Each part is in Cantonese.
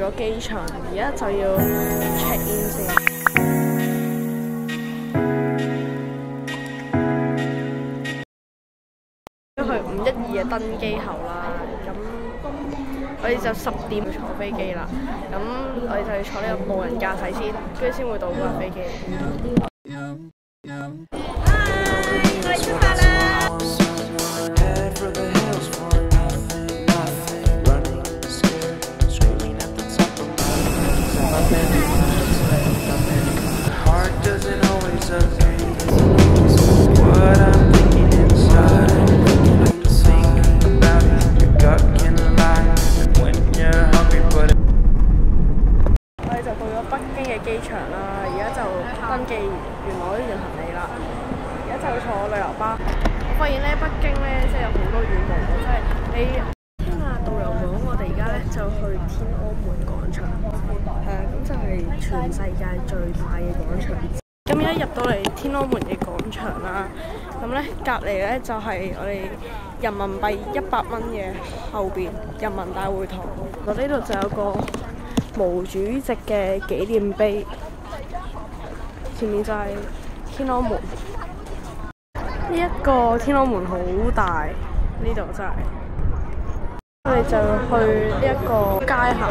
咗機場，而家就要 check in 先。去512嘅登機口啦，咁我哋就10點坐飛機啦，咁我哋就要坐呢個無人駕駛先，跟住先會到嗰架飛機。我哋出發啦！機場啦，而家就登記原來呢件行李啦，而家就坐旅遊巴。我發現咧北京咧即係有好多遠路，即係你聽下導遊講，我哋而家咧就去天安門廣場，咁就係全世界最大嘅廣場。咁而家入到嚟天安門嘅廣場啦，咁咧隔離咧就係我哋人民幣100蚊嘅後邊人民大會堂。我呢度就有個毛主席嘅紀念碑，前面就係天安門。呢一個天安門好大，呢度真係。我哋就去呢一個街行。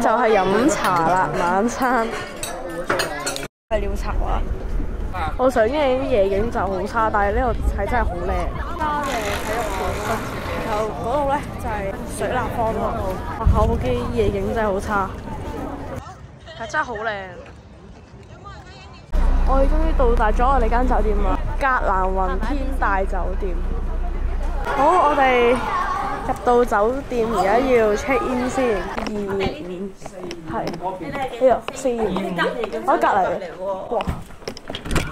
就係飲茶啦，晚餐係料茶啊！我想影夜景就好差，但係呢度係真係好靚。花嘅體育館，然後嗰度咧就係水立方嗰度。後機夜景真係好差，係真係好靚。我哋終於到達咗我哋間酒店啦，格蘭雲天大酒店。好，我哋入到酒店，而家要 check in 先，205係呢度425，我隔離嘅，哇！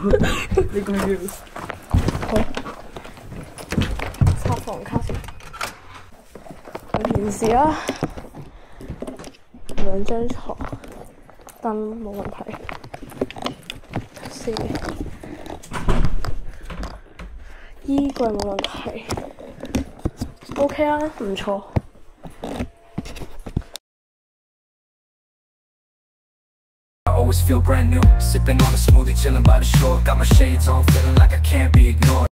呢個要好插房卡先，有電視啦，2張床，燈冇問題，先衣櫃冇問題。OK 啊，唔錯。Always feel brand new, sipping on a smoothie, chilling by the shore. Got my shades on, feeling like I can't be ignored.